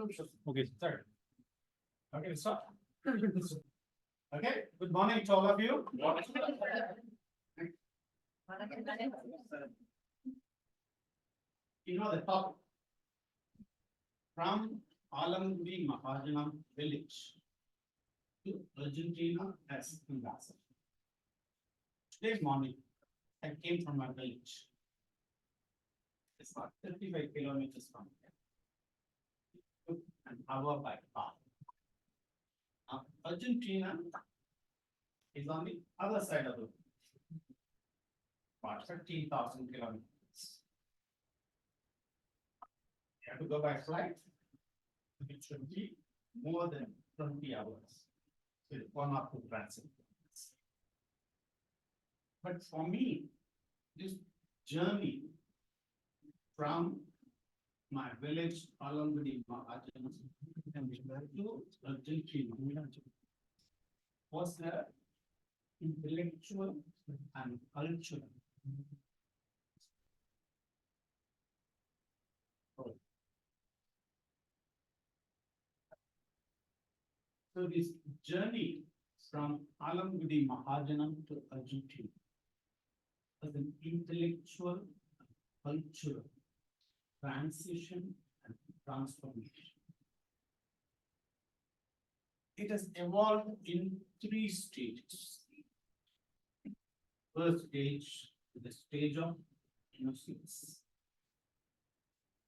Okay, start. Okay, start. Okay, good morning to all of you. You know the topic. From Alangudi Mahajanam village to Argentina as ambassador. Today morning, I came from my village. It's about 35 kilometers from here. Took an hour by car. Now, Argentina is on the other side of the world, about 13,000 kilometers. You have to go by flight, it should be more than 20 hours. With 1 or 2 transit. But for me, this journey from my village Alangudi Mahajanam to Argentina was a intellectual and cultural. So this journey from Alangudi Mahajanam to Argentina was an intellectual, cultural transition and transformation. It has evolved in 3 stages. First stage, the stage of innocence.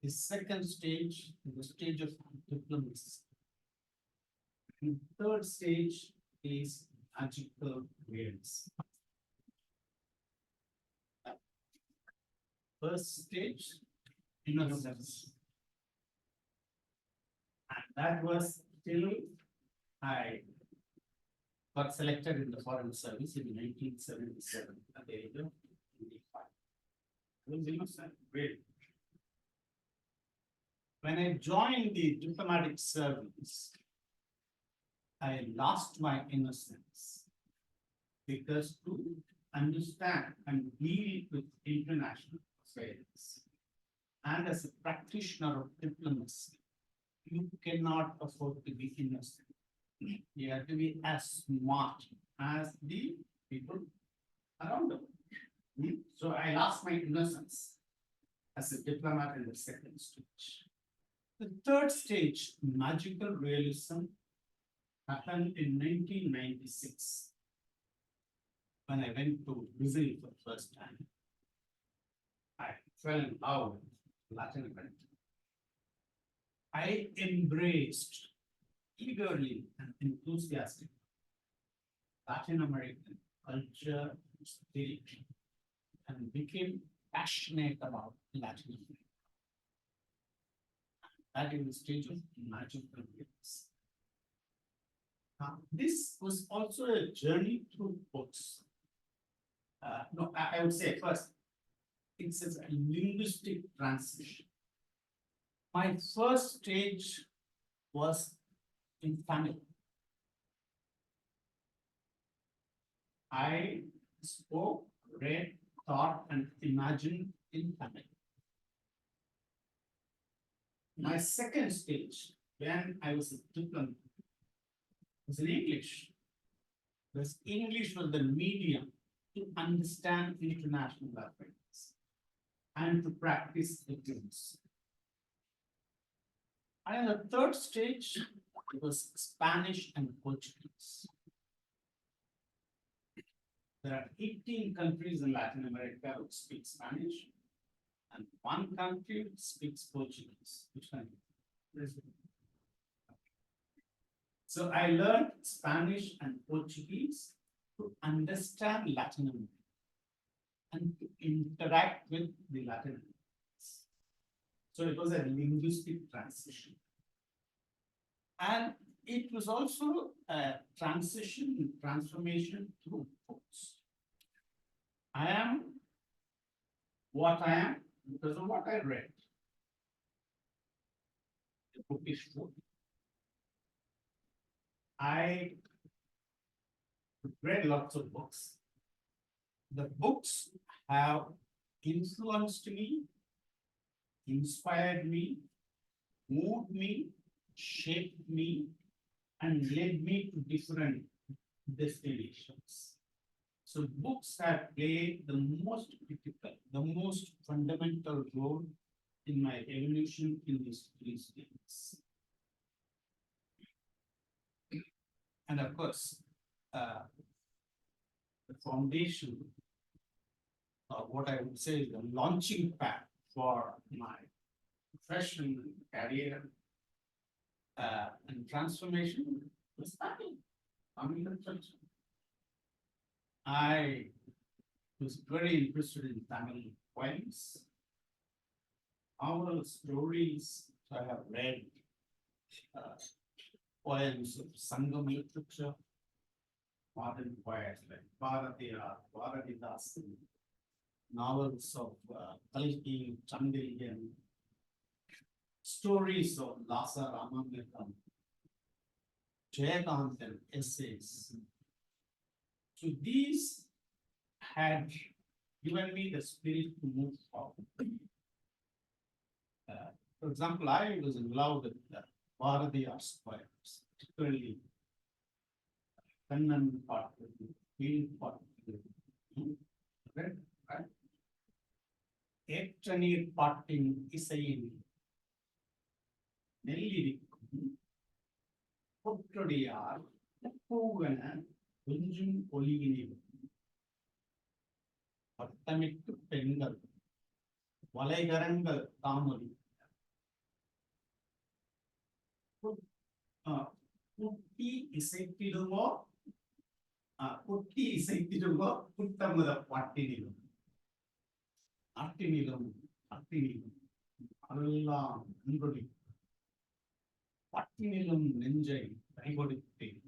The second stage, the stage of diplomacy. The third stage is magical awareness. First stage, innocence. And that was till I got selected in the foreign service in 1977 at the age of 25. I was innocent, really. When I joined the diplomatic service, I lost my innocence because to understand and deal with international affairs and as a practitioner of diplomacy, you cannot afford to be innocent. You have to be as smart as the people around them. So I lost my innocence as a diplomat in the second stage. The third stage, magical realism, happened in 1996 when I went to Brazil for the first time. I fell in love with Latin America. I embraced eagerly and enthusiastically Latin American culture, spirit, and became passionate about Latin America. That is the stage of magical realism. This was also a journey through books. No, I would say first, it's a linguistic transition. My first stage was in Tamil. I spoke, read, thought, and imagined in Tamil. My second stage, when I was a diplomat, was in English. Because English was the medium to understand international affairs and to practice diplomacy. And the third stage was Spanish and Portuguese. There are 18 countries in Latin America which speak Spanish, and 1 country speaks Portuguese. Which country? So I learned Spanish and Portuguese to understand Latin America and to interact with the Latin Americans. So it was a linguistic transition. And it was also a transformation through books. I am what I am because of what I read. The book is true. I read lots of books. The books have influenced me, inspired me, moved me, shaped me and led me to different destinations. So books have played the most critical, the most fundamental role in my evolution in these three states. And of course, the foundation, or what I would say is the launching pad for my professional career and transformation was studying Tamil literature. I was very interested in Tamil poems, novels, stories. So I have read poems of Sangam literature, modern poets like Bharatidas, novels of Kalki, Chandelian, stories of Lasa Ramamitham, Jayakantan essays. So these had given me the spirit to move forward. For example, I was in love with Bharatidas poems, particularly Kannan Pattu, Field Pattu, right? ஏற்றநீர் பாட்டின் இசையின் நெல்லிரிக்கும் பொற்றொடியார் பூவன கொஞ்சும் ஒளியினிலும் வட்டமிட்டு பெண்கள் வலைகரங்கள் தாமொழி குட்டி இசைத்திடுவோ புத்தமுத பாட்டினிலும் அட்டினிலும் அதெல்லாம் நன்றொழி பட்டினிலும் நெஞ்சை கைகொடுத்தேன்.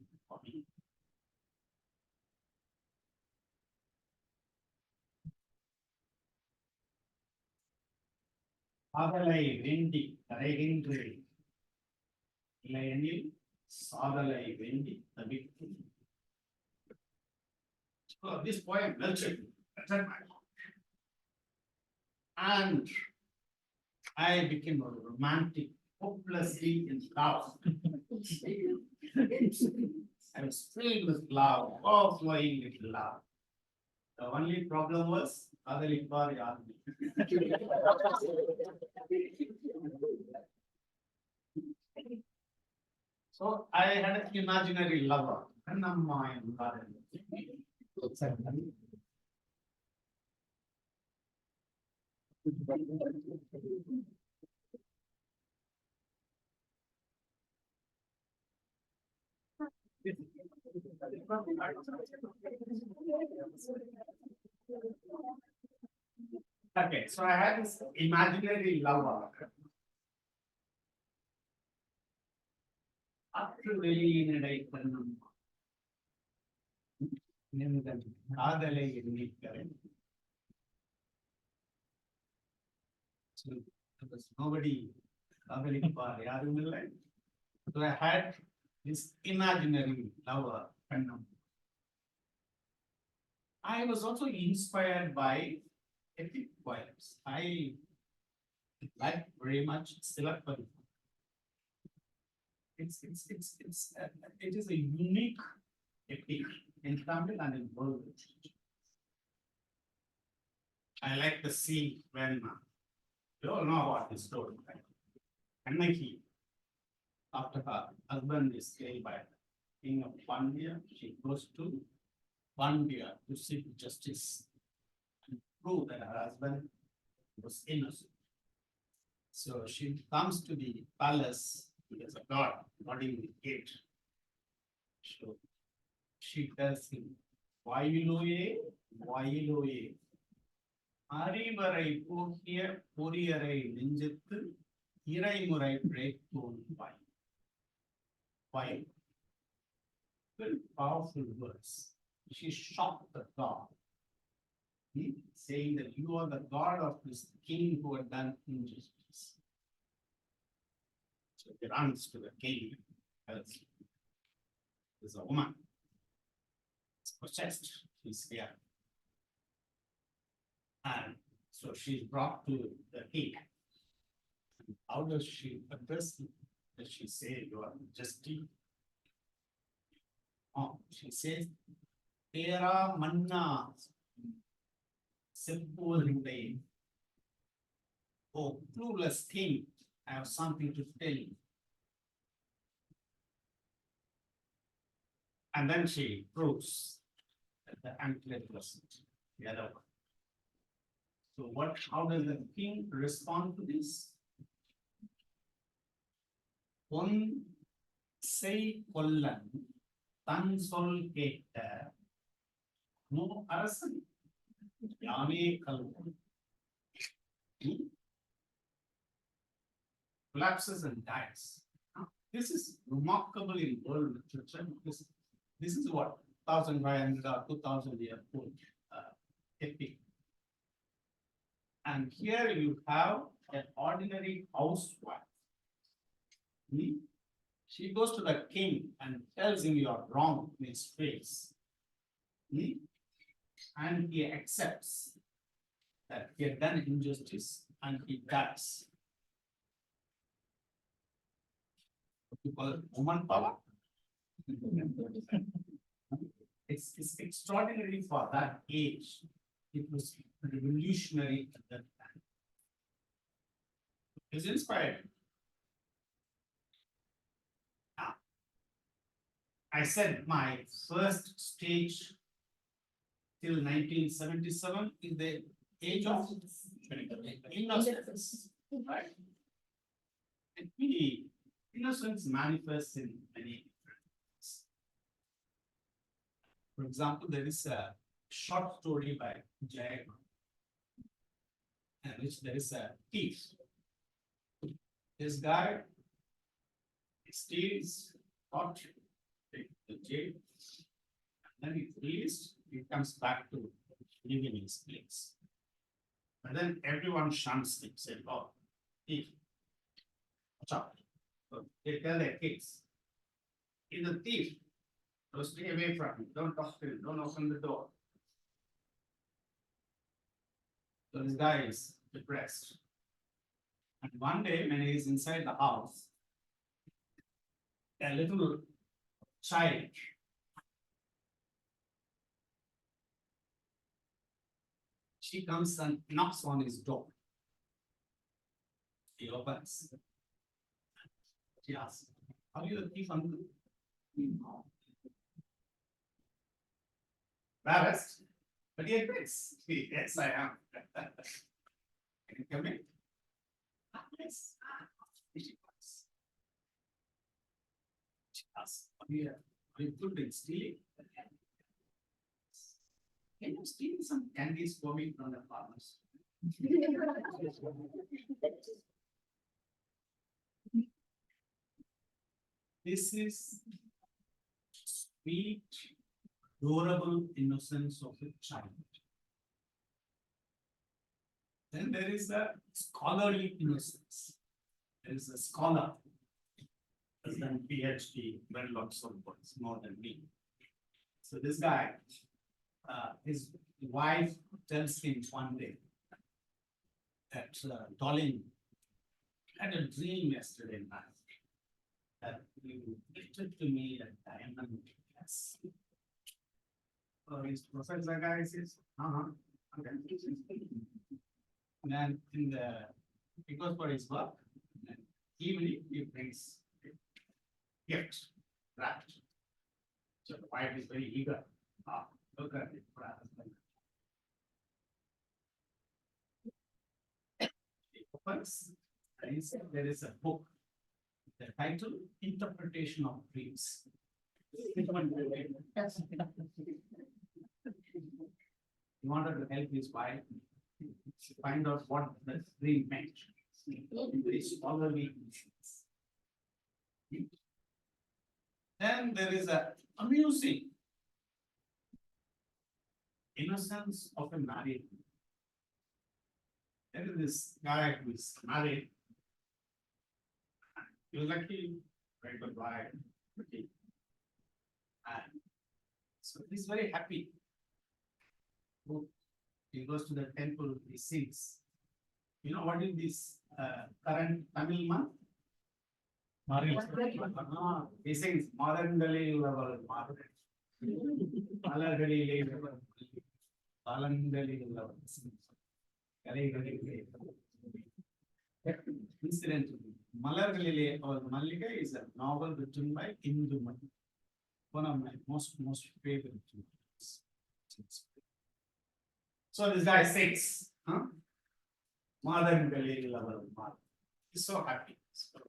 காதலை வேண்டி கரைகின்றேன், இல்லையெனில் சாதலை வேண்டி தவிர்க்கும். So this poem melted my heart. And I became a romantic, hopelessly in love. I was filled with love, overflowing with love. The only problem was Adalipar Yadni. So I had an imaginary lover. Kannamma ennaru. Okay, so I had this imaginary lover. அற்று வெளியினடை கண்ணும் நின்றன் காதலை எண்ணிக்கிறேன். So there was nobody காதலிப்பார் யாரும் இல்லை. So I had this imaginary lover கண்ணம். I was also inspired by epic poems. I like very much Silapari. It is a unique epic in Tamil and in world literature. I like the scene when you all know about this story, right? Kannaki, after her husband is killed by the king of Pandya, she goes to Pandya to seek justice and prove that her husband was innocent. So she comes to the palace. There's a god guarding the gate. So she tells him, Vailoye, அறிவரை போக்கிய பொறியரை நெஞ்சத்து இறைமுறை பிழைத்தோன் வாய். Very powerful words. She shocked the god, saying that you are the god of this king who had done injustice. So he runs to the king, tells him, there's a woman, it's possessed, she's here. And so she's brought to the king. How does she address him? Does she say you are just oh, she says, Pera Manna Sepulinde. Oh, clueless king, I have something to tell you. And then she proves that the anklet wasn't the other one. So what, how does the king respond to this? One say kollan, tan sol ketta, no arasan, yane kalvan. Collapses and dies. This is remarkable in world literature. This is what 1,500 or 2,000 year old epic. And here you have an ordinary housewife. She goes to the king and tells him you are wrong in his face. And he accepts that he had done injustice and he dies. What you call it woman power? It's extraordinary for that age. It was revolutionary at that time. It's inspiring. Now, I said my first stage till 1977 is the age of innocence, right? And we, innocence manifests in many different ways. For example, there is a short story by Jay, in which there is a thief. This guy steals, caught, taken to jail, and then he's released, he comes back to living in his place. But then everyone shuns him, say, oh, thief, watch out. So they tell their kids, he's a thief, so stay away from him, don't talk to him, don't open the door. So this guy is depressed. And one day when he is inside the house, a little child she comes and knocks on his door. He opens. She asks, are you a thief, uncle? No. Embarrassed, but he admits, yes, I am. Can you come in? Yes. She comes. She asks, are you good in stealing? Can you steal some candies for me from the farmers? This is sweet, adorable innocence of a child. Then there is a scholarly innocence. There is a scholar, has done PhD, well lots of books, more than me. So this guy, his wife tells him one day that Dolin had a dream yesterday night that you gifted to me a diamond necklace. So his professor guy says, okay. And then he goes for his work, and evening he brings gift wrapped. So the wife is very eager. Look at it. He opens, and inside there is a book. The title, Interpretation of Dreams. He wanted to help his wife to find out what the dream meant. Very scholarly. Then there is a amusing innocence of a married. There is this guy who is married. He was lucky, very good wife, pretty. And so he's very happy. He goes to the temple, he sings. You know what is this current Tamil month? He sings Marangali level Margaret. Alangudi level. Alangudi level. Incidentally, Malargalile or Malika is a novel written by Induman. One of my most favorite novels. So this guy sings, huh? Mahajanam level. He's so happy. So,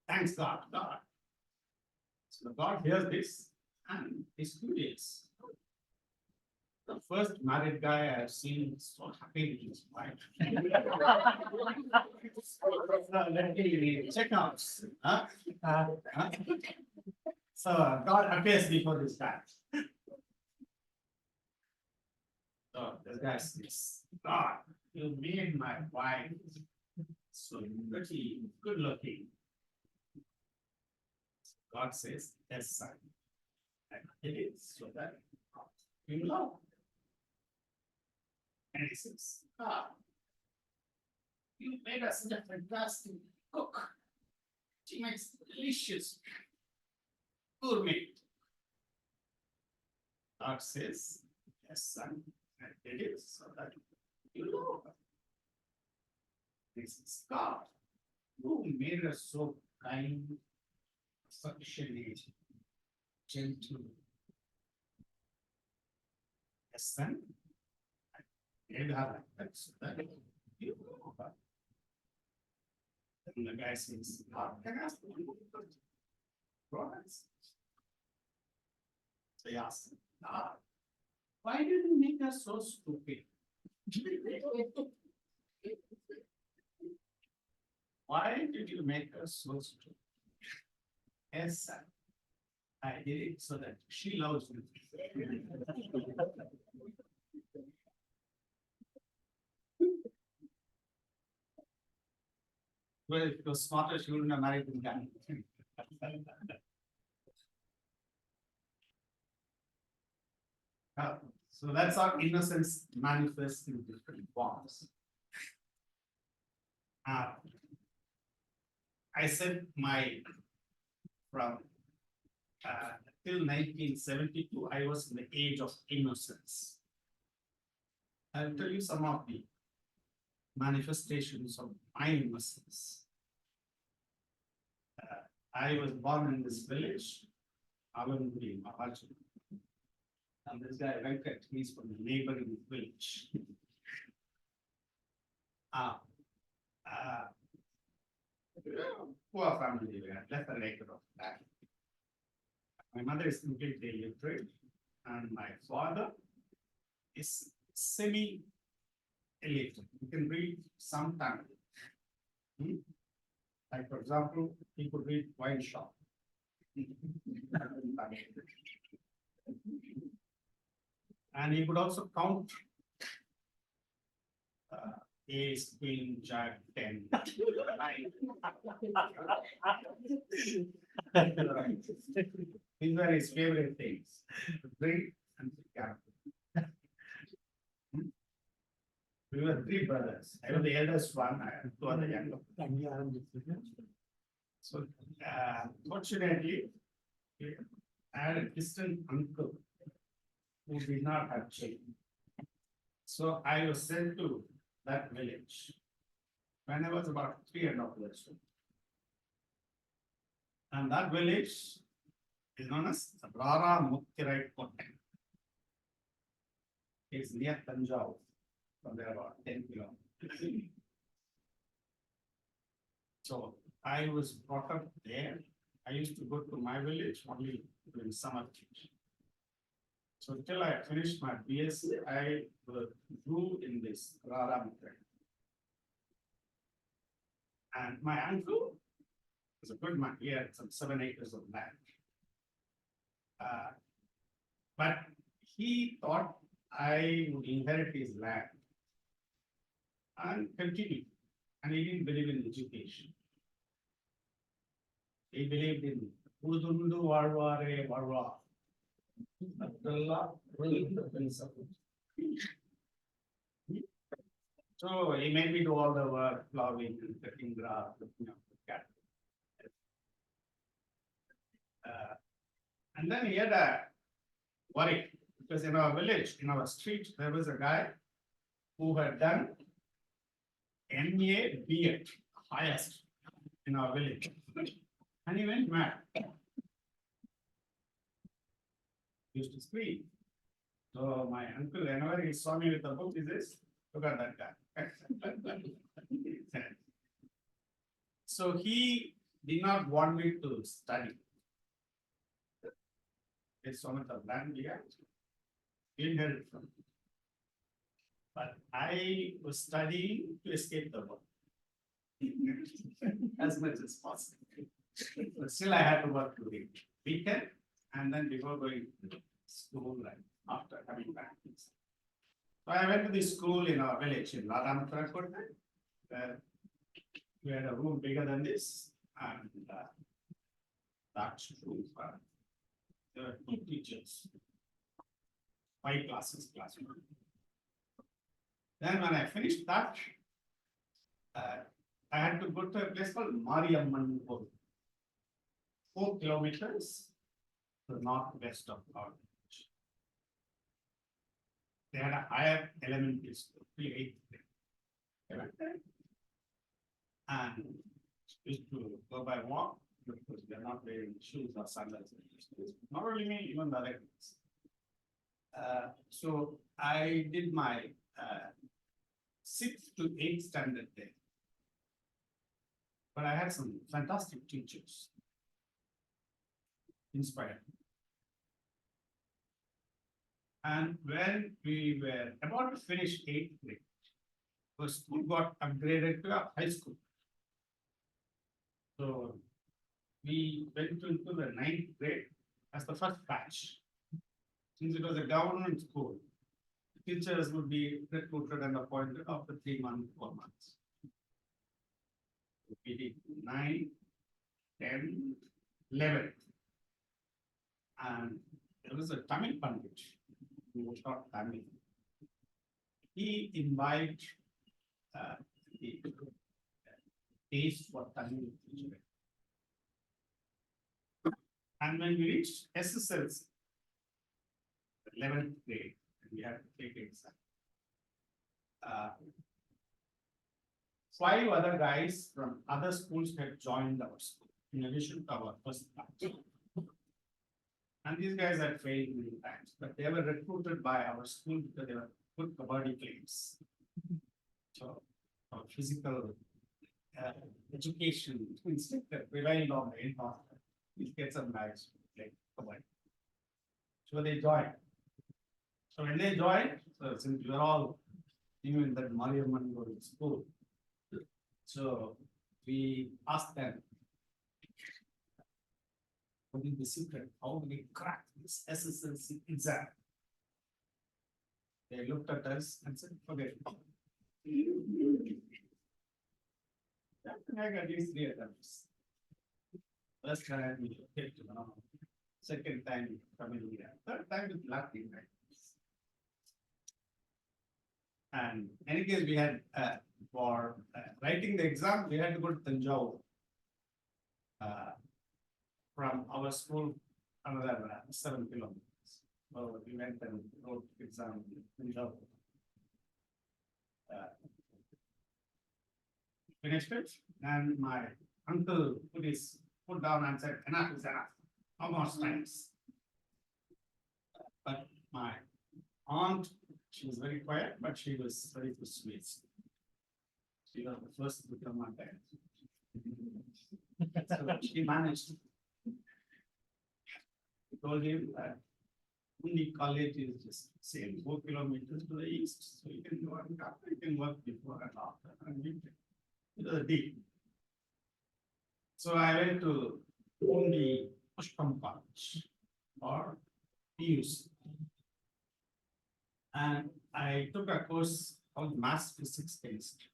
thanks God. So God hears this and is curious. The first married guy I have seen is so happy with his wife. Let me check out. Huh? So God appears before this guy. So this guy says, God, you made my wife so pretty, good looking. God says, yes, son. And it is so that you know. And he says, God, you made us such a fantastic cook. She makes delicious gourmet. God says, yes, son, and it is so that you know. This is God who made us so kind, affectionate, gentle. Yes, son, and that's that you know. And the guy says, God, can I ask you one question? So he asks, God, why did you make us so stupid? Why did you make us so stupid? Yes, sir. I did it so that she loves me. Well, if it was smarter, she wouldn't have married him then. So that's how innocence manifests in different forms. I said from till 1972, I was in the age of innocence. I'll tell you some of the manifestations of my innocence. I was born in this village, Alangudi, Mahajanam. And this guy, Shankar, he's from the neighboring village. Poor family, we had left a record of that. My mother is completely illiterate, and my father is semi-illiterate. He can read some Tamil. Like, for example, he could read wine shop. And he could also count ace, queen, jack, 10. These were his favorite things. Drink and pick. We were three brothers. I was the eldest one, I had two other younger. So, fortunately, I had a distant uncle who did not have children. So I was sent to that village when I was about 3.5 years old. And that village is known as Rara Muktirai Kotte. It's near Tanjore, from there about 10 kilometers. So I was brought up there. I used to go to my village only during summer vacation. So till I finished my BSc, I grew in this Rara Muktirai. And my uncle was a good man. He had some 7 acres of land. But he thought I would inherit his land and continue. And he didn't believe in education. He believed in Udundu Varvare Varva. So he made me do all the work, plowing, cutting grass, looking after cattle. And then he had a worry because in our village, in our street, there was a guy who had done MA, B.Ed, highest in our village. And he went mad. He used to scream. So my uncle, whenever he saw me with the book, he says, look at that guy. So he did not want me to study. There's so much of land we had. He inherited from me. But I was studying to escape the work as much as possible. But still, I had to work during weekend and then before going to school and after coming back. So I went to the school in our village in Radhamatrakota, where we had a room bigger than this, and that room. There were 2 teachers, 5 classes, classroom. Then when I finished that, I had to go to a place called Mahajanam, 4 kilometers to the northwest of our village. They had a higher elementary school, 8th grade. I went there and used to go by walk because they are not wearing shoes or sandals. Not only me, even the other kids. So I did my 6th to 8th standard there. But I had some fantastic teachers. Inspired. And when we were about to finish 8th grade, the school got upgraded to a high school. So we went into the 9th grade as the first batch. Since it was a government school, the teachers would be recruited and appointed after 3 months, 4 months. We did 9, 10, 11. And there was a Tamil Pandit who taught Tamil. He imbibed the taste for Tamil literature. And when we reached SSLC, 11th grade, we had to take exam. 5 other guys from other schools had joined our school, in addition to our first batch. And these guys had failed many times, but they were recruited by our school because they were good kabaddi players. So, our physical education instructor relied on the in-law. These kids are nice, play kabaddi. So they joined. So when they joined, so since we were all new in that Mahajanam school, so we asked them, what is the secret? How do we crack this SSLC exam? They looked at us and said, forget it. I got these 3 attempts. First time we hit, second time familiar, third time with Latin. And in any case, we had for writing the exam, we had to go to Tanjore. From our school, another 7 kilometers. So we went and wrote exam in Tanjore. Finished it, and my uncle put his foot down and said, enough is enough. No more times. But my aunt, she was very quiet, but she was very persuasive. She was the first to become my parent. So she managed. I told him that Undi college is just same 4 kilometers to the east, so you can go and come, you can work before and after, and we it was a deal. So I went to Undi Pushpam College or PUC. And I took a course called Mass Physics Chemistry.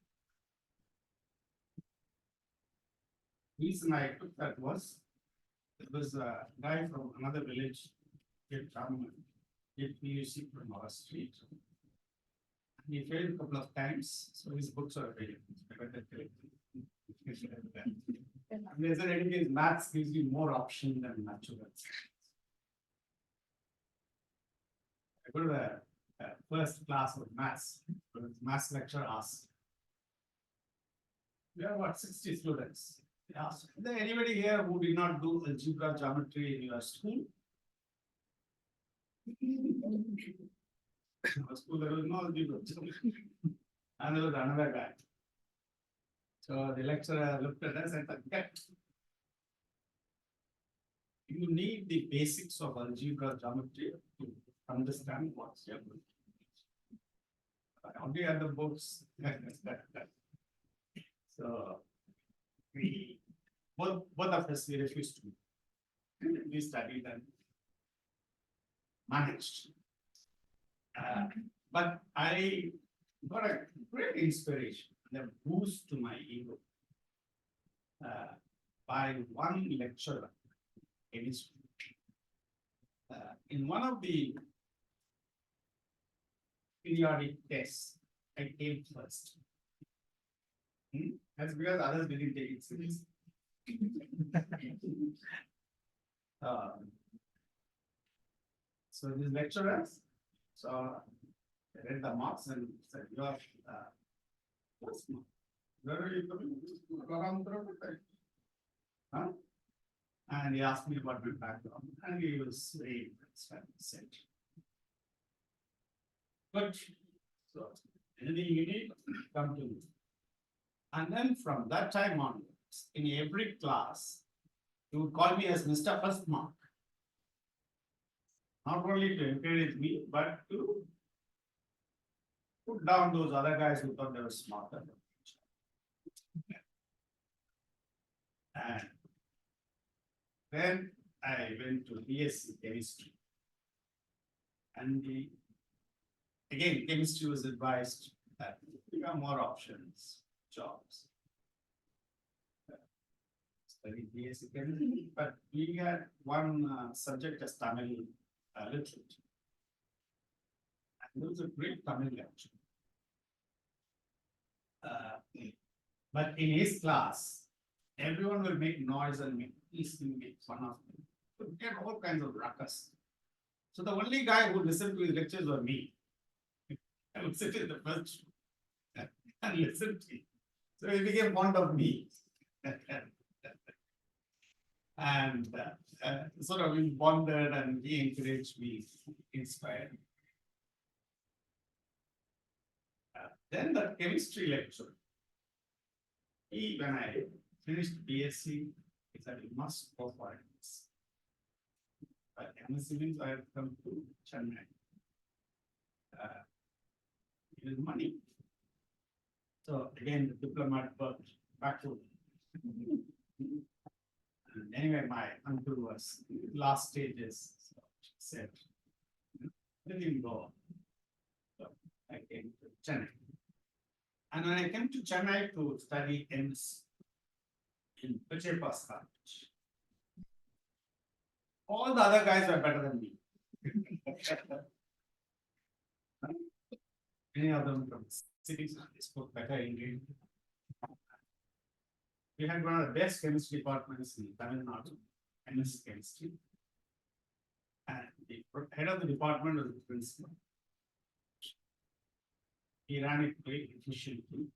Reason I took that was there was a guy from another village, did PUC from our street. He failed a couple of times, so his books are available. There's an maths gives you more option than natural science. go to the first class of maths. The maths lecturer asked, we have about 60 students. He asked, is there anybody here who did not do algebra geometry in your school? Our school there was no algebra geometry. And there was another guy. So the lecturer looked at us and said, okay, you need the basics of algebra geometry to understand what's happening. I only had the books. So we both of us we refused to. We studied and managed. But I got a great inspiration and a boost to my ego by one lecturer in history. In one of the periodic tests, I came first. That's because others didn't take it seriously. So these lecturers, so they read the marks and said, you are first mark. Where are you coming? Huh? And he asked me about my background, and he was very said. But so anything you need, come to me. And then from that time onwards, in every class, he would call me as Mr. First Mark. Not only to encourage me, but to put down those other guys who thought they were smarter. And then I went to BSc chemistry. And again, chemistry was advised that there are more options, jobs. Studied BSc chemistry, but we had one subject as Tamil literature. And there was a great Tamil lecture. But in his class, everyone will make noise and make fun of him. So we get all kinds of ruckus. So the only guy who listened to his lectures was me. I would sit in the first and listen to him. So he became fond of me. And sort of we bonded and he encouraged me, inspired me. Then the chemistry lecture. When I finished BSc, he said, you must go for it. But MSc means I have come to Chennai. It is money. So again, the diplomat worked backward. And anyway, my uncle was last stages, so said, let him go. So I came to Chennai. And when I came to Chennai to study MS in Trichy, all the other guys were better than me. Many of them from cities, they spoke better English. We had one of the best chemistry departments in Tamil Nadu, MS chemistry. And the head of the department was the principal. He ran it very efficiently.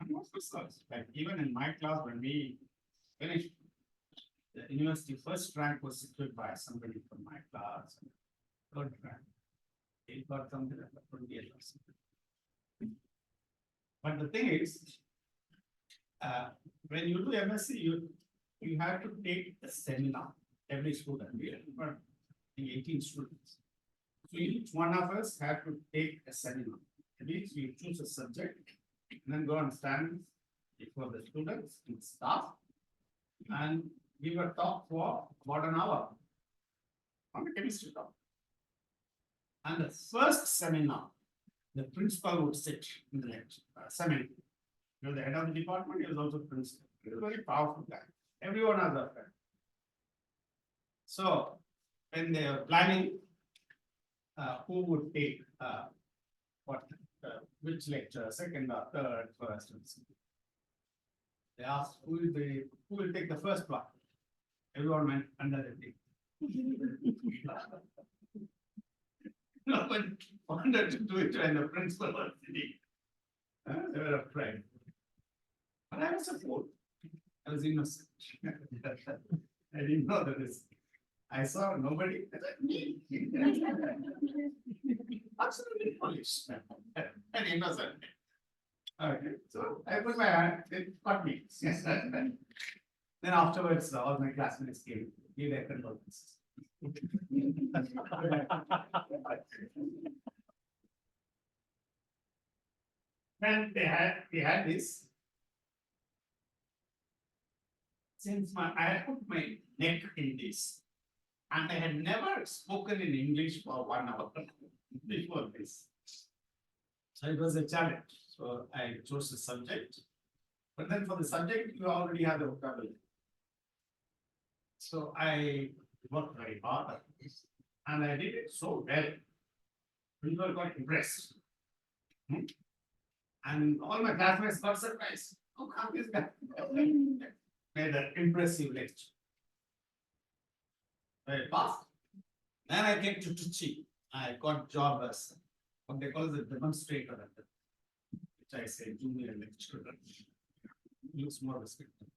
And most results, like even in my class, when we finished, the university first rank was secured by somebody from my class. Third rank, he got something like 28 or something. But the thing is, when you do MSc, you have to take a seminar. Every student, we have 18 students. So each one of us have to take a seminar. That means you choose a subject and then go and stand before the students and staff and give a talk for about an hour on the chemistry talk. And the first seminar, the principal would sit in the lecture, seminar. You know, the head of the department is also principal. He is a very powerful guy. Everyone has a friend. So when they are planning who would take which lecture, second or third, first, and so they asked who will take the first one. Everyone went under the table. No one wanted to do it when the principal was sitting. They were afraid. But I was a fool. I was innocent. I didn't know the risk. I saw nobody. I said, me. Absolutely foolish. And innocent. Okay, so I put my hand, it got me. Then afterwards, all my classmates came, gave their condolences. And we had this. Since I had put my neck in this, and I had never spoken in English for 1 hour before this. So it was a challenge. So I chose a subject. But then for the subject, you already have the vocabulary. So I worked very hard at this. And I did it so well. People got impressed. And all my classmates got surprised. Oh, how is that? Made an impressive lecture. I passed. Then I came to Trichy. I got job as what they call as a demonstrator at the, which I say junior lecturer. Looks more respectful.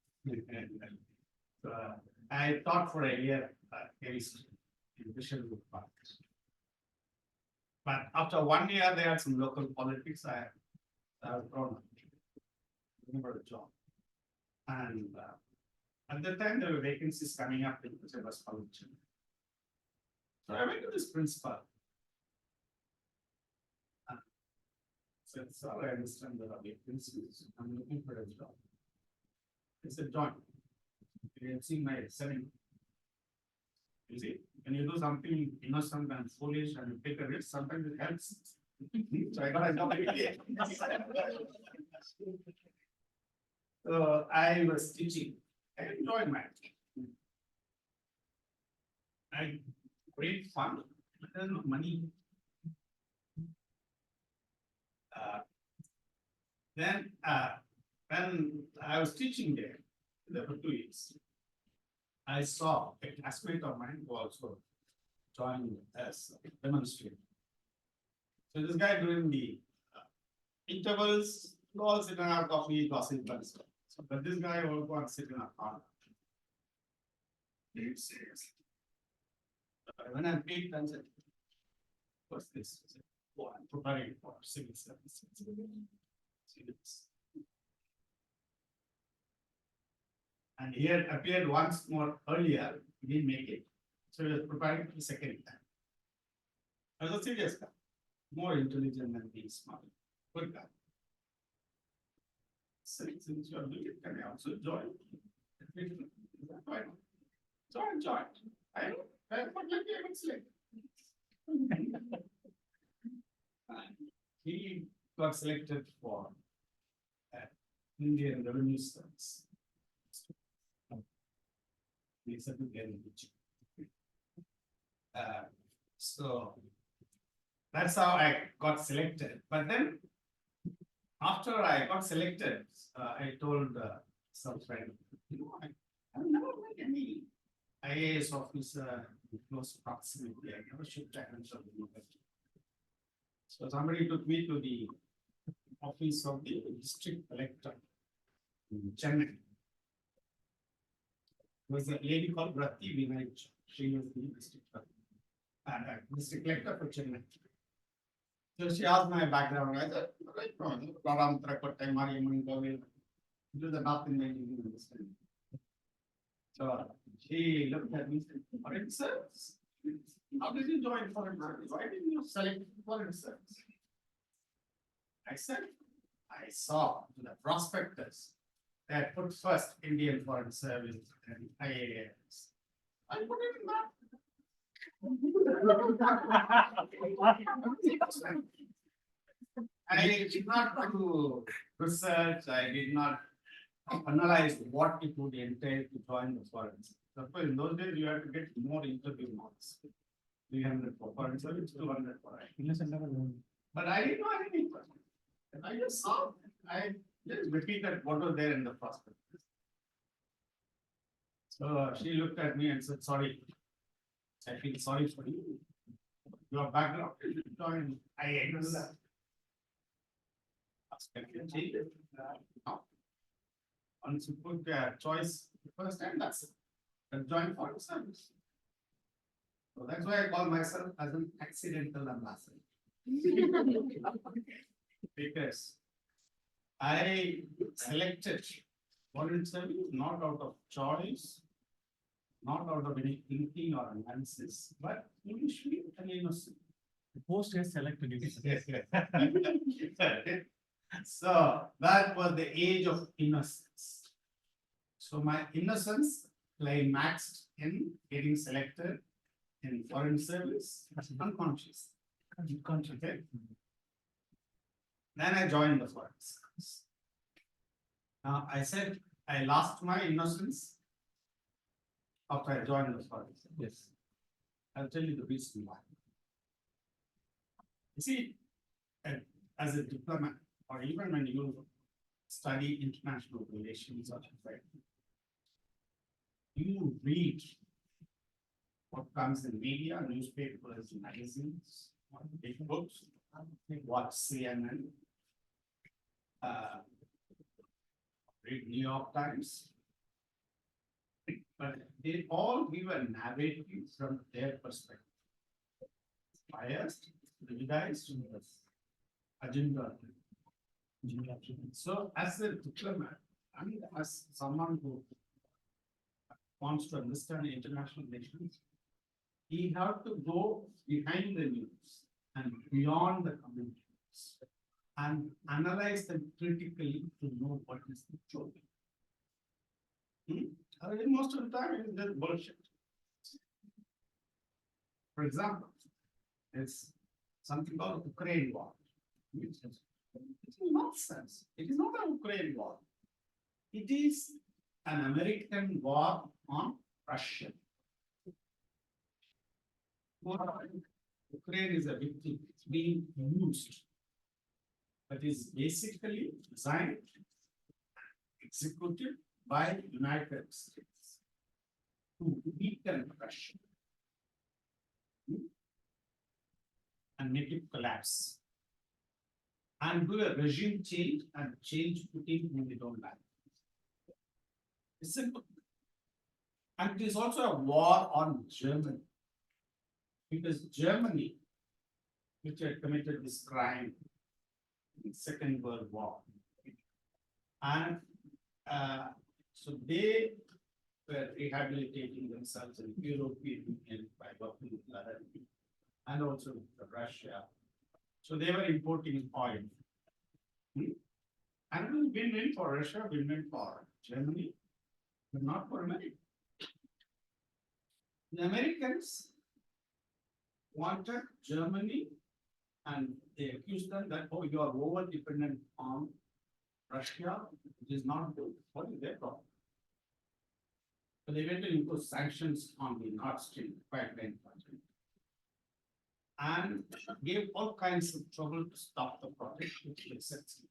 So I taught for a year chemistry in Visual Park. But after 1 year, they had some local politics. I was grown up. Remember the job. And at the time, there were vacancies coming up in which I was college. So I went to this principal. Said, sir, I understand there are vacancies. I'm looking for a job. He said, John, you have seen my selling. You see, when you do something innocent and foolish and you take a risk, sometimes it helps. So I got a job immediately. So I was teaching. I enjoyed my I great fun, but there's no money. Then when I was teaching there for 2 years, I saw a classmate of mine who also joined as a demonstrator. So this guy during the intervals, we all sit in our coffee, gossip and stuff. So, but this guy will go and sit in our corner. Very serious. When I picked and said, what's this? I said, oh, I'm preparing for civil service. And he had appeared once more earlier, he didn't make it. So he was preparing for the second time. I was a serious guy, more intelligent than being smart. Good guy. So since you are doing it, can I also join? Why not? So I joined. I know, I'm not like a slave. He got selected for Indian Revenue Service. So that's how I got selected. But then after I got selected, I told some friend, you know, I've never met any IAS officer in close proximity. I never shook hands of the. So somebody took me to the office of the district collector in Chennai. There was a lady called Rati Vinay. She was the district collector for Chennai. So she asked my background. I said, right, Ram Trakottai, Mariamman Govil. This is the North Indian Indian understand. So she looked at me and said, foreign service? How did you join foreign service? Why didn't you select foreign service? I said, I saw the prospectus that put first Indian Foreign Service and IAS. I put it in that. I did not do research, I did not analyze what it would entail to join the foreign service. Therefore, in those days, you had to get more interview marks. 300 for foreign service, 200 for IAS. But I didn't know anything. I just saw, I just repeated what was there in the prospectus. So she looked at me and said, sorry, I feel sorry for you. your background, join. I agree with that. Change it. No. Once you put the choice first time, that's it. And join for service. So that's why I call myself as an accidental ambassador. Because I selected foreign service not out of choice, not out of any thinking or analysis, but initially an innocent. The post has selected you. So that was the age of innocence. So my innocence climaxed in getting selected in foreign service, unconscious. Okay. Then I joined the foreign service. Now I said I lost my innocence after I joined the foreign service. Yes. I'll tell you the reason why. You see, as a diplomat, or even when you study international relations or trade, you read what comes in media, newspapers, magazines, big books, watch CNN, read New York Times, but they all give a narrative from their perspective. Biased, prejudiced, agenda. So as a diplomat, and as someone who wants to understand international relations, he have to go behind the news and beyond the commentaries and analyze them critically to know what is the truth. Most of the time it is just bullshit. For example, it's something called Ukraine war. It's nonsense. It is not an Ukraine war. It is an American war on Russia. Ukraine is a victim. It's being used. But is basically designed, executed by United States to weaken Russia and make it collapse and do a regime change and change Putin whom they don't like. It's simple. And it is also a war on Germany. Because Germany, which had committed this crime in the Second World War, and so they were rehabilitating themselves in the European Union by working with other people, and also with Russia. So they were importing oil. And it was win-win for Russia, win-win for Germany, but not for America. The Americans wanted Germany, and they accused them that, oh, you are over dependent on Russia, which is not good. What is their problem? So they went to impose sanctions on the Nord Stream pipeline project and gave all kinds of trouble to stop the project, which makes sense.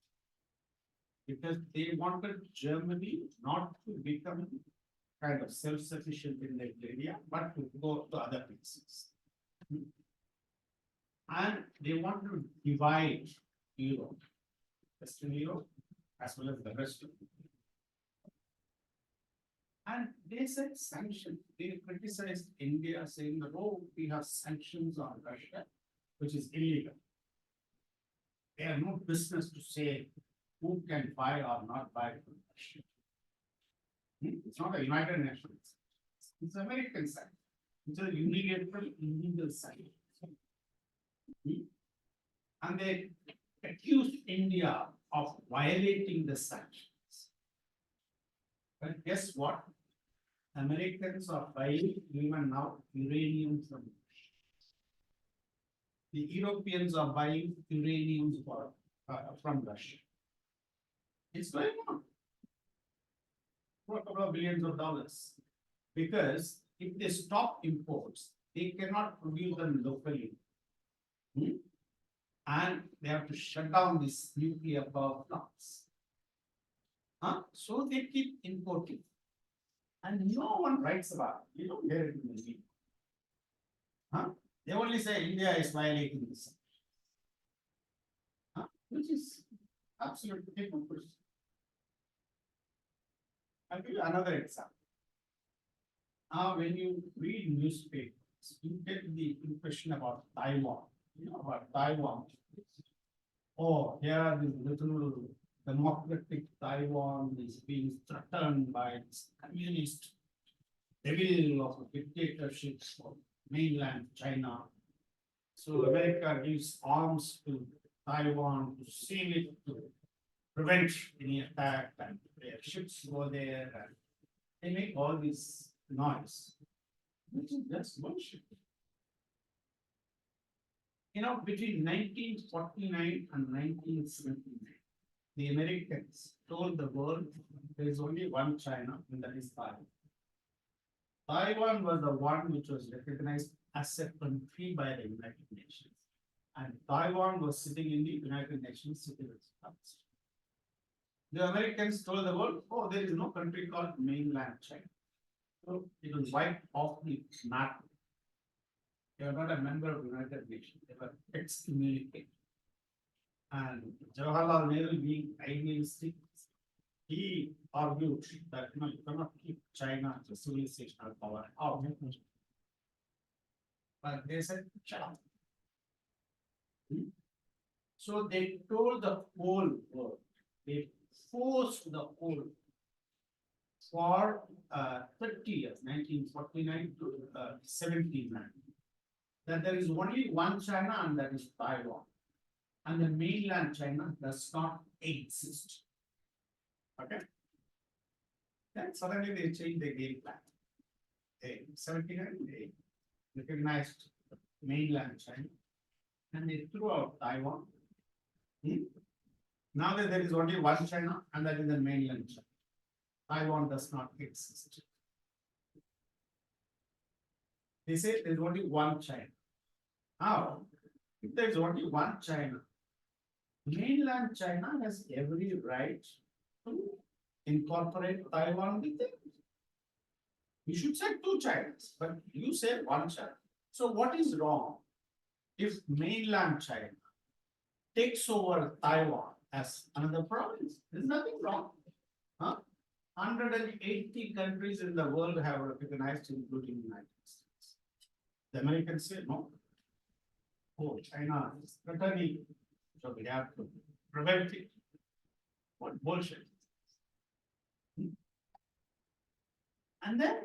Because they wanted Germany not to become kind of self-sufficient in that area, but to go to other places. And they want to divide Europe, Western Europe, as well as the rest of Europe. And they said sanctions. They criticized India, saying that, oh, we have sanctions on Russia, which is illegal. They have no business to say who can buy or not buy from Russia. It's not a United Nations. It's American side. It's a unilateral illegal side. And they accused India of violating the sanctions. But guess what? Americans are buying even now uranium from Russia. The Europeans are buying uranium from Russia. It's going on for a couple of billions of dollars. Because if they stop imports, they cannot produce them locally. And they have to shut down these nuclear power plants. So they keep importing. And no one writes about it. You don't hear it in the media. They only say India is violating this. Which is absolutely hypocrisy. I'll give you another example. Now, when you read newspapers, you get the impression about Taiwan. You know about Taiwan. Oh, here this little democratic Taiwan is being threatened by this communist devil of a dictatorship of mainland China. So America gives arms to Taiwan to seal it, to prevent any attack, and their ships go there and they make all this noise. Which is just bullshit. You know, between 1949 and 1979, the Americans told the world there is only one China, and that is Taiwan. Taiwan was the one which was recognized as a country by the United Nations. And Taiwan was sitting in the United Nations Security Council. The Americans told the world, oh, there is no country called mainland China. So it was wiped off the map. They are not a member of the United Nations. They were excommunicated. And Jawaharlal Nehru, being idealistic, he argued that you cannot keep China as a civilizational power. But they said, shut up. So they told the whole world, they forced the whole world for 30 years, 1949 to 79, that there is only one China and that is Taiwan. And the mainland China does not exist. Okay? Then suddenly they changed their game plan. In 79, they recognized mainland China and they threw out Taiwan. Now that there is only one China and that is the mainland China. Taiwan does not exist. They say there is only one China. Now, if there is only one China, mainland China has every right to incorporate Taiwan with it. You should say two Chinas, but you say one China. So what is wrong if mainland China takes over Taiwan as another province? There's nothing wrong. 180 countries in the world have recognized, including the United States. The Americans say no. Oh, China is threatening, so we have to prevent it. What bullshit. And then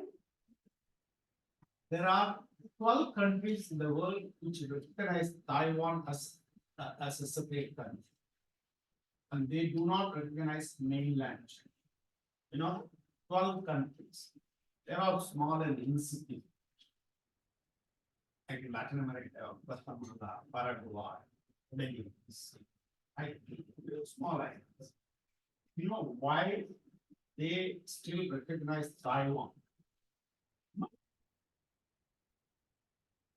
there are 12 countries in the world which recognize Taiwan as a separate country. And they do not recognize mainland China. You know, 12 countries. They are small and insignificant. Like in Latin America, Guatemala, Paraguay, Belize, Haiti, small islands. You know why they still recognize Taiwan?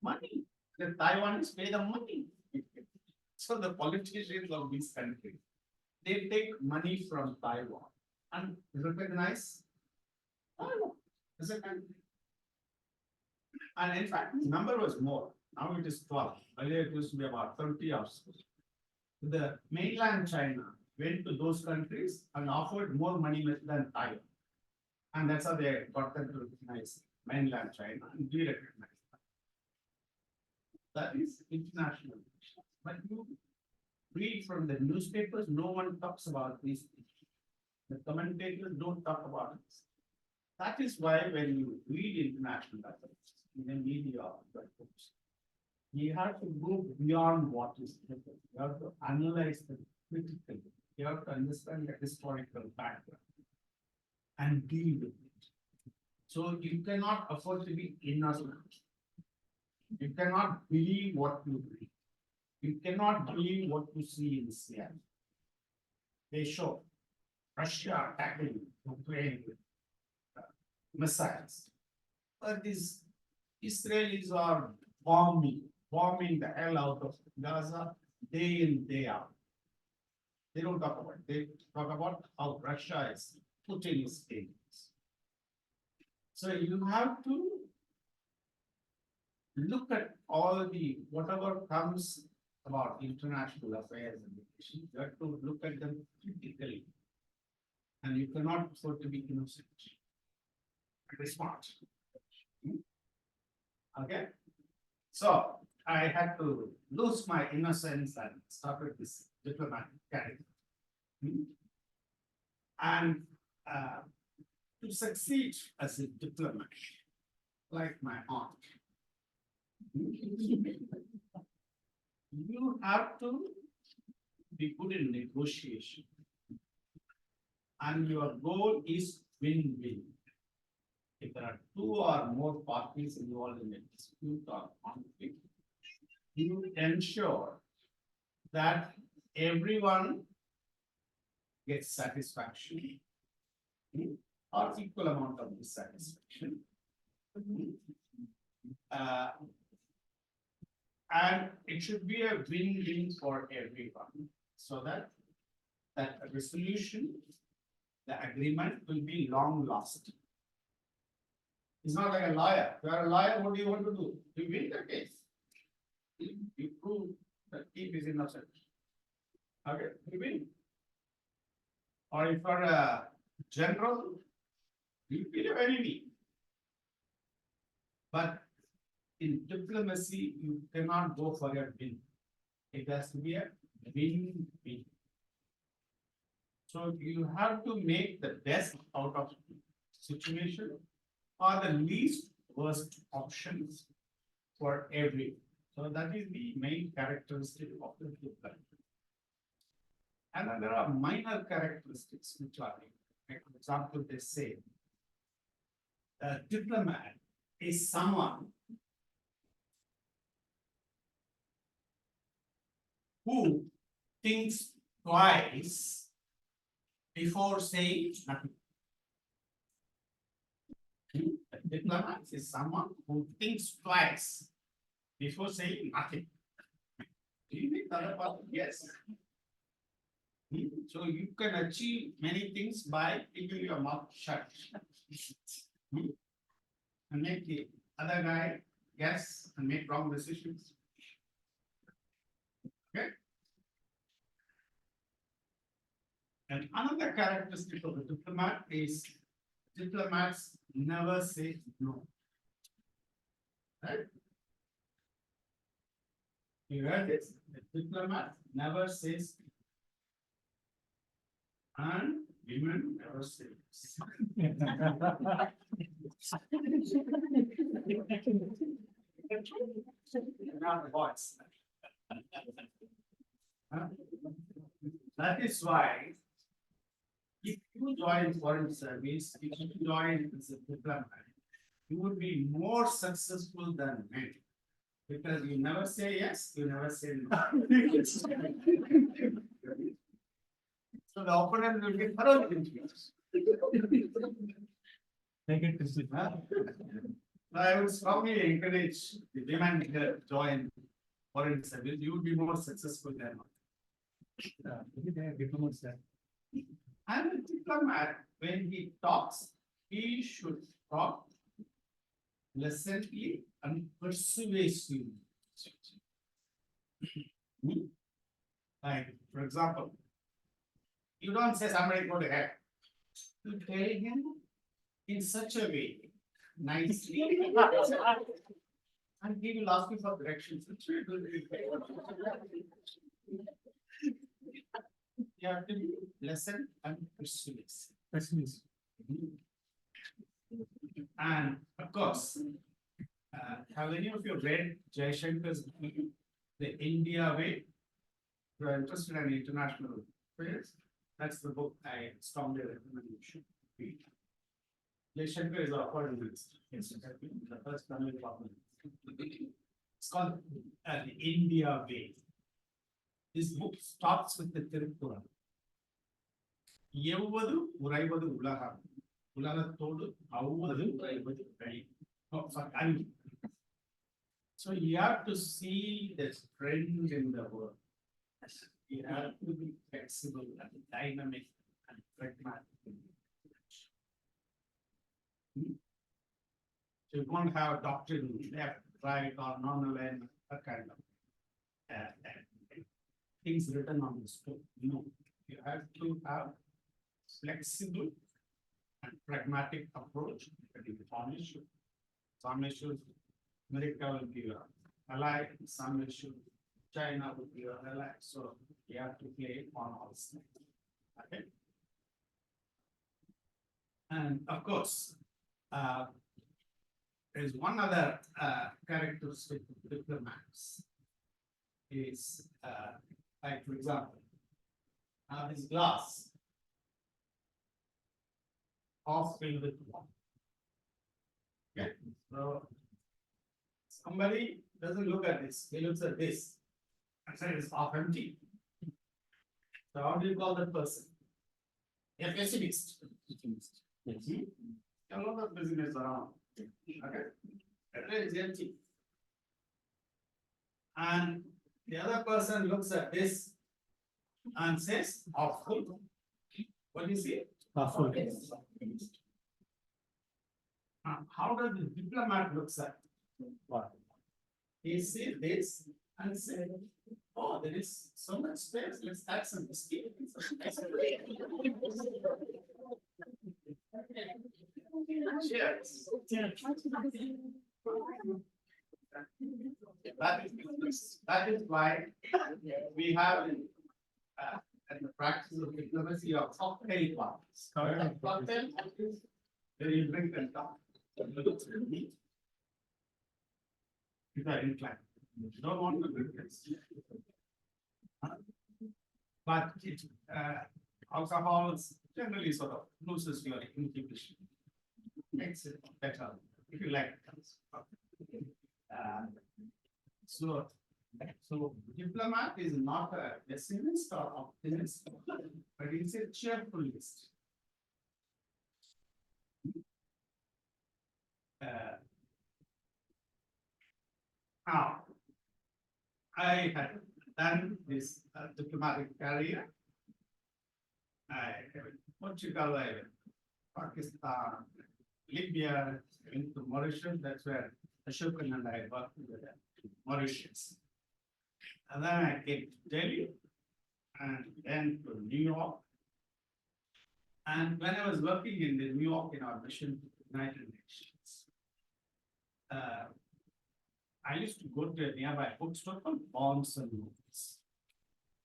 Money. The Taiwanese pay the money. So the politicians of these countries, they take money from Taiwan and recognize Taiwan as a country. And in fact, the number was more. Now it is 12. Earlier it used to be about 30 or so. The mainland China went to those countries and offered more money than Taiwan. And that's how they got them to recognize mainland China and we recognize that. That is international. But you read from the newspapers, no one talks about these things. The commentators don't talk about it. That is why when you read international references in the media, you have to go beyond what is written. You have to analyze them critically. You have to understand the historical background and deal with it. So you cannot afford to be innocent. You cannot believe what you read. You cannot believe what you see in Seattle. They show Russia attacking Ukraine with missiles. But these Israelis are bombing the hell out of Gaza day in, day out. They don't talk about it. They talk about how Russia is putting its things. So you have to look at all the, whatever comes about international affairs and relations, you have to look at them critically. And you cannot afford to be innocent. Be smart. Okay? So I had to lose my innocence and started this diplomatic career. And to succeed as a diplomat, like my aunt, you have to be good in negotiation. And your goal is win-win. If there are two or more parties involved in a dispute or conflict, you ensure that everyone gets satisfaction or equal amount of dissatisfaction. And it should be a win-win for everyone, so that a resolution, the agreement will be long lasting. It's not like a lawyer. If you are a lawyer, what do you want to do? You win the case. You prove that thief is innocent. Okay, you win. Or if you are a general, you kill your enemy. But in diplomacy, you cannot go for a win. It has to be a win-win. So you have to make the best out of the situation or the least worst options for everyone. So that is the main characteristic of the diplomat. And then there are minor characteristics which are, like, for example, they say a diplomat is someone who thinks twice before saying nothing. A diplomat is someone who thinks twice before saying nothing. Do you think the other part? Yes. So you can achieve many things by keeping your mouth shut. And make the other guy guess and make wrong decisions. Okay. And another characteristic of a diplomat is diplomats never say no. Right? You heard this? The diplomat never says no. And women never say yes. Not the boys. That is why if you join foreign service, if you join as a diplomat, you would be more successful than men. Because you never say yes, you never say no. So the opponent will be thoroughly confused. Make it easy. I would strongly encourage the women to join foreign service. You would be more successful than. Maybe they are diplomats there. And the diplomat, when he talks, he should talk pleasantly and persuasively. Like, for example, you don't say somebody go to hell. You tell him in such a way, nicely. And he will ask you for directions. You have to be pleasant and persuasive. Specialist. And of course, have any of you read Shankar's book, The India Way? If you are interested in international affairs, that's the book I strongly recommend you should read. Shankar is our foreign minister. Yes, the first Tamil parliament. It's called The India Way. This book starts with the Tirukkural. எவ்வது உறைவது உலகம் உலகத்தோடு அவ்வது உறைவது வெளி. Oh, sorry, அன்பு. So you have to see the trend in the world. You have to be flexible and dynamic and pragmatic. So you won't have doctrine left, right or non-alignment, that kind of things written on the stone. No, you have to have flexible and pragmatic approach. On issue, some issues, America will be your ally. Some issues, China will be your ally. So you have to play on all sides. Okay. And of course, there is one other characteristic of diplomats is like, for example, this glass half filled with water. Okay, so somebody doesn't look at this, he looks at this and says it's half empty. So how do you call that person? A pessimist. A lot of pessimists around. Okay, it is empty. And the other person looks at this and says, half full. What do you see? Half full. How does the diplomat looks at What? he sees this and say, oh, there is so much space, let's add some whiskey. Cheers. That is why we have in the practice of diplomacy of cocktail parties. Cocktail parties, where you drink and talk. If you are inclined, you don't want to drink this. But it, alcohol generally sort of loses your inhibition, makes it better if you like. So diplomat is not a pessimist or optimist, but it's a cheerfulist. Now, I had done this diplomatic career. I Portugal, I went Pakistan, Libya, went to Mauritius. That's where Shankar and I worked together. Mauritius. And then I came to Delhi and then to New York. And when I was working in the New York in our mission to the United Nations, I used to go to a nearby bookstore called Bonds and Movies,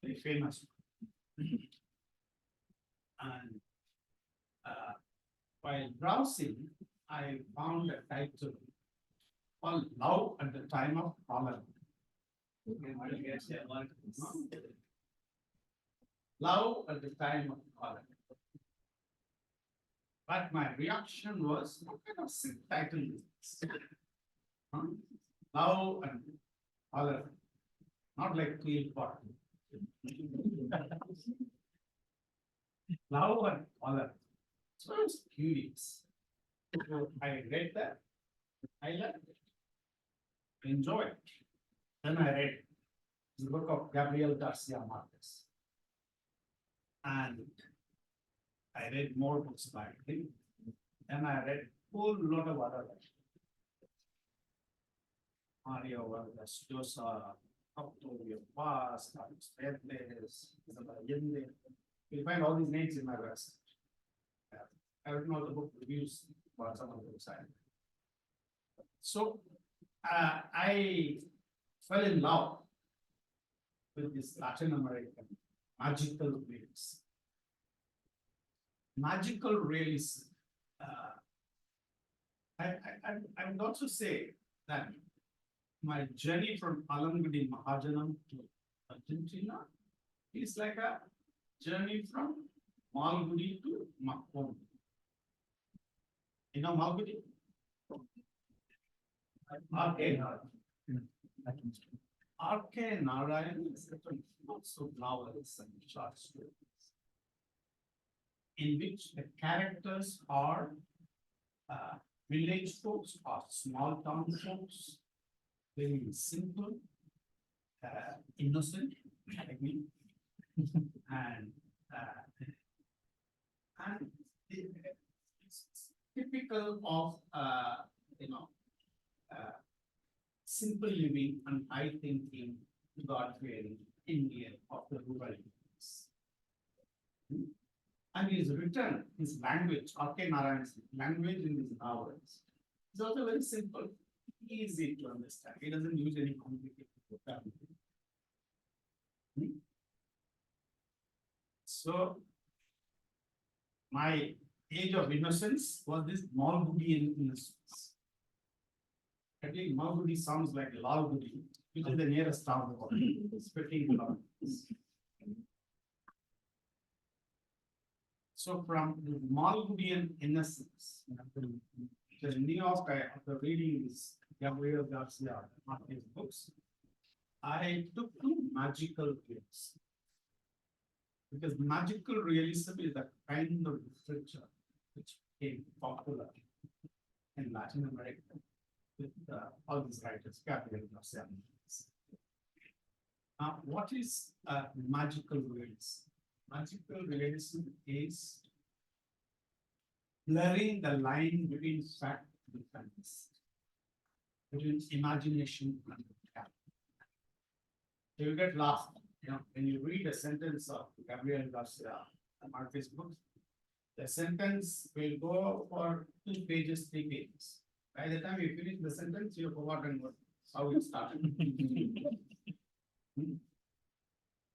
very famous. And while browsing, I found a title called Love at the Time of Cholera. Love at the Time of Cholera. But my reaction was, what kind of sick title is this? Huh? Love and cholera, not like clean pot. Love and cholera. So I was curious. I read that. I liked it. Enjoyed it. Then I read the book of Gabriel Garcia Marquez. And I read more books by him. Then I read a whole lot of other books. Mario Vargas Llosa, Octavio Paz, Carlos Fuentes, Isabel Allende. You'll find all these names in my website. I written all the book reviews for some of the books I have. So I fell in love with this Latin American magical realism. Magical realism. I would also say that my journey from Alangudi, Mahajanam to Argentina is like a journey from Malgudi to Makon. You know Malgudi? R.K. Narayan has written lots of novels and short stories in which the characters are village folks or small town folks, very simple, innocent, like me, and it's typical of simple living and high thinking, God-fearing Indian of the rural areas. And he has written his language, R.K. Narayan's language in his novels. It's also very simple, easy to understand. He doesn't use any complicated vocabulary. So, my age of innocence was this Malgudian innocence. I think Malgudi sounds like Lalgudi, which is the nearest town of the world. It's 15 kilometers. So from the Malgudian innocence, the New York, after reading this Gabriel Garcia Marquez books, I took to magical realism. Because magical realism is the kind of literature which became popular in Latin America with all these writers, Gabriel Garcia Marquez. What is magical realism? Magical realism is blurring the line between fact and fantasy, between imagination and reality. You get lost, when you read a sentence of Gabriel Garcia Marquez books, the sentence will go for 2 pages, 3 pages. By the time you finish the sentence, you've forgotten how it started.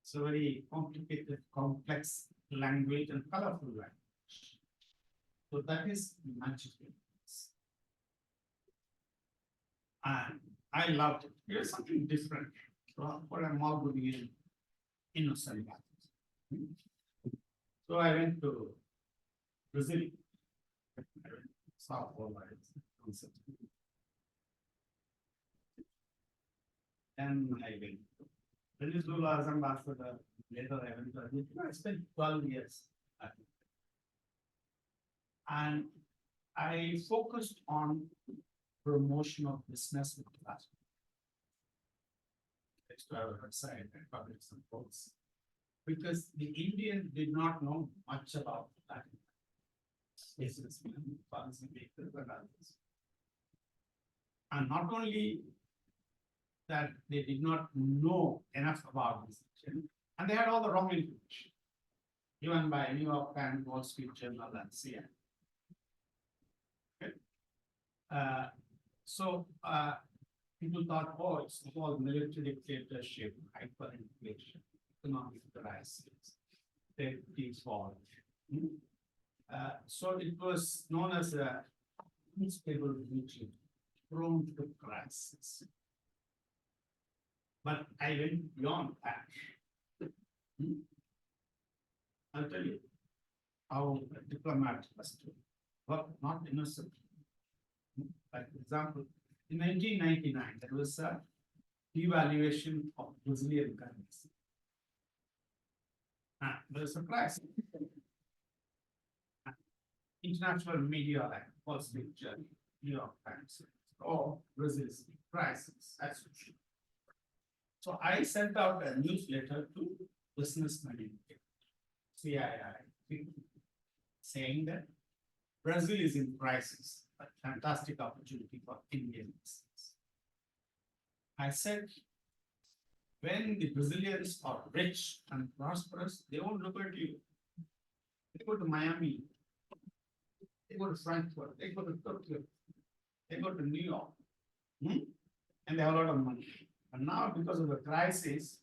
So very complicated, complex language and colorful language. So that is magical. And I loved it. Here's something different from what I'm all doing in innocent language. So I went to Brazil. South concept. Then I went to Venezuela as ambassador. Later I went to Argentina. I spent 12 years. And I focused on promotion of business with class. I used to have a website and publish some books. Because the Indians did not know much about that. Businessmen, policy makers, and others. And not only that they did not know enough about this, and they had all the wrong information, given by New York Times, Wall Street Journal, and CNN. Okay. People thought, oh, it's all military dictatorship, hyperinflation, economic crisis, default. So it was known as a unstable region, prone to crisis. But I went beyond that. I'll tell you how a diplomat has to work, not innocent. Like, for example, in 1999, there was a devaluation of Brazilian currency. There was a crisis. International media like Wall Street Journal, New York Times, oh, Brazil's crisis, that's for sure. So I sent out a newsletter to businessmen in CII, saying that Brazil is in crisis, a fantastic opportunity for Indian business. I said, when the Brazilians are rich and prosperous, they won't look at you. They go to Miami, they go to Frankfurt, they go to Tokyo, they go to New York, and they have a lot of money. And now, because of the crisis,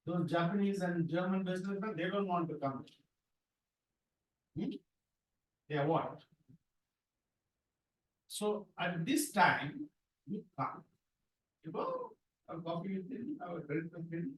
those Japanese and German businessmen, they don't want to come. They are what? So at this time, you come, you go, have coffee with him, have a drink with him,